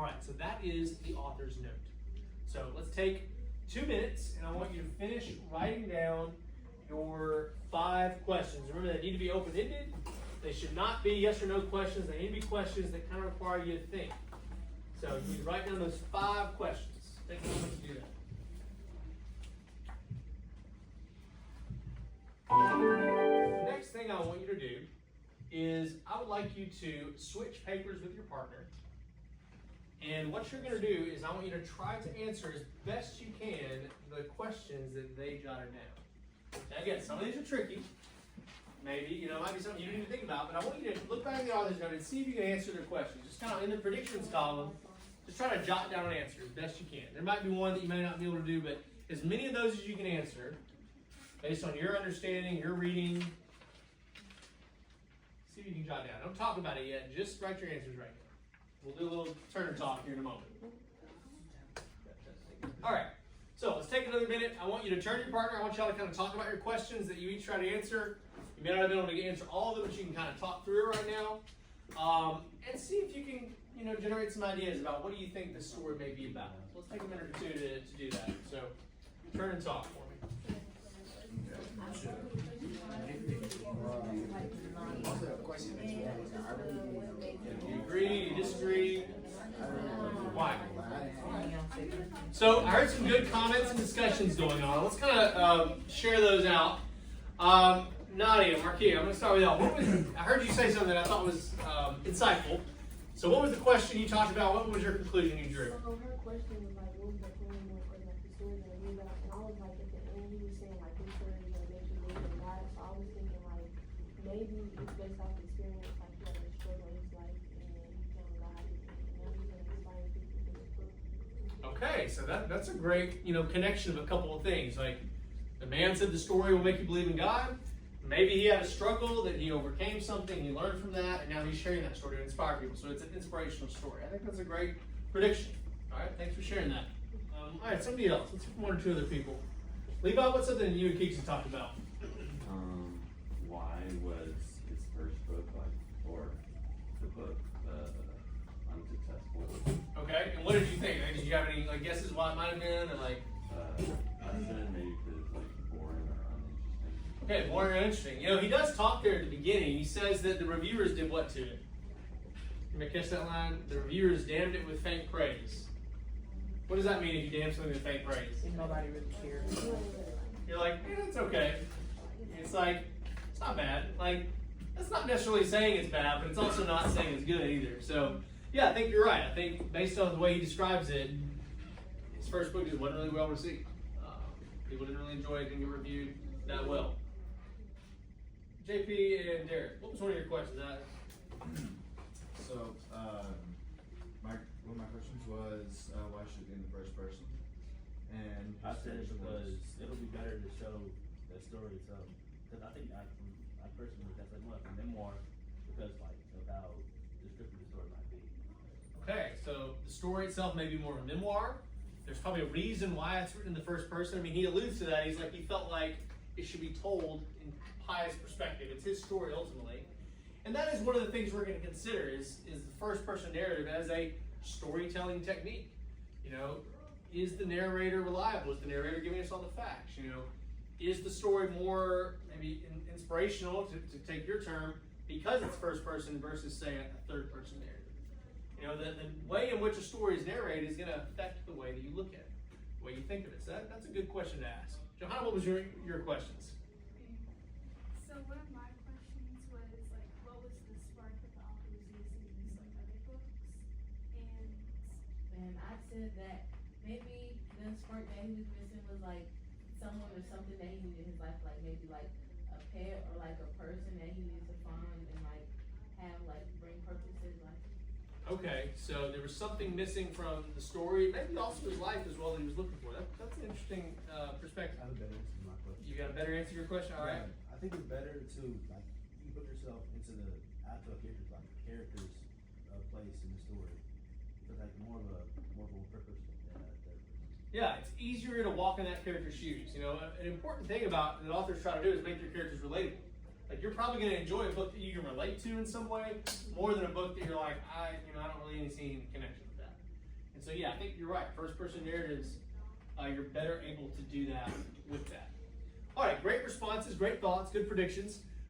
All right, so that is the author's note. So let's take 2 minutes, and I want you to finish writing down your 5 questions. Remember, they need to be open-ended. They should not be yes or no questions. They need to be questions that kind of require you to think. So you need to write down those 5 questions. Take a moment to do that. The next thing I want you to do is I would like you to switch papers with your partner. And what you're going to do is I want you to try to answer as best you can the questions that they jotted down. Now again, some of these are tricky. Maybe, it might be something you need to think about, but I want you to look back at the author's note and see if you can answer their questions. Just kind of in the predictions column, just try to jot down an answer as best you can. There might be one that you may not be able to do, but as many of those as you can answer, based on your understanding, your reading, see if you can jot down. Don't talk about it yet, just write your answers right now. We'll do a little turn talk here in a moment. All right, so let's take another minute. I want you to turn to your partner. I want y'all to kind of talk about your questions that you each try to answer. You may not have been able to answer all of them, but you can kind of talk through it right now. And see if you can, generate some ideas about what do you think this story may be about. So let's take a minute or two to do that. So turn and talk for me. Do you agree? Do you disagree? Why? So I heard some good comments and discussions going on. Let's kind of share those out. Nadia, Marquia, I'm going to start with y'all. I heard you say something that I thought was insightful. So what was the question you talked about? What was your conclusion you drew? So her question was like, what was the feeling or like the story that I knew about? And I was like, at the end, he was saying like, this story is going to make you believe in God. So I was thinking like, maybe it's based off experience, like he had a struggle in his life, and he found God, and now he's going to inspire people through this book. Okay, so that's a great, connection of a couple of things. Like the man said the story will make you believe in God. Maybe he had a struggle that he overcame something, he learned from that, and now he's sharing that story to inspire people. So it's an inspirational story. I think that's a great prediction. All right, thanks for sharing that. All right, somebody else. Let's hear from 1 or 2 other people. Levi, what's something you and Keeks talked about? Why was his first book or the book unsuccessful? Okay, and what did you think? Did you have any guesses why it might have been, or I said maybe because it's boring or uninteresting. Okay, boring or interesting. He does talk there at the beginning. He says that the reviewers did what to it? You may catch that line? The reviewers damned it with faint praise. What does that mean if you damn something with faint praise? Nobody really cares. You're like, it's okay. It's like, it's not bad. That's not necessarily saying it's bad, but it's also not saying it's good either. So, yeah, I think you're right. I think based on the way he describes it, his first book just wasn't really well received. People didn't really enjoy it, didn't get reviewed that well. JP and Derek, what was one of your questions? So, one of my questions was, why should it be in the first person? And I said it because it'll be better to show the story itself. Because I think I personally that's like more like a memoir because of how descriptive the story might be. Okay, so the story itself may be more of a memoir. There's probably a reason why it's written in the first person. I mean, he alludes to that. He's like, he felt like it should be told in Pi's perspective. It's his story ultimately. And that is one of the things we're going to consider is the first person narrative as a storytelling technique. Is the narrator reliable? Is the narrator giving us all the facts? Is the story more maybe inspirational, to take your term, because it's first person versus, say, a third person narrative? The way in which a story is narrated is going to affect the way that you look at it, the way you think of it. So that's a good question to ask. Johanna, what was your questions? So one of my questions was what was the spark that the author was using in these other books? And I said that maybe the spark that he was missing was someone or something that he needed in his life, maybe a pet or a person that he needed to find and have bring purpose to his life. Okay, so there was something missing from the story, maybe also his life as well that he was looking for. That's an interesting perspective. I have a better answer to my question. You got a better answer to your question? All right. I think it's better to you put yourself into the actual character's place in the story. It's more of a purpose than a third person. Yeah, it's easier to walk in that character's shoes. An important thing about that authors try to do is make their characters relatable. You're probably going to enjoy a book that you can relate to in some way more than a book that you're like, I don't really see any connection with that. And so, yeah, I think you're right. First person narratives, you're better able to do that with that. All right, great responses, great thoughts, good predictions.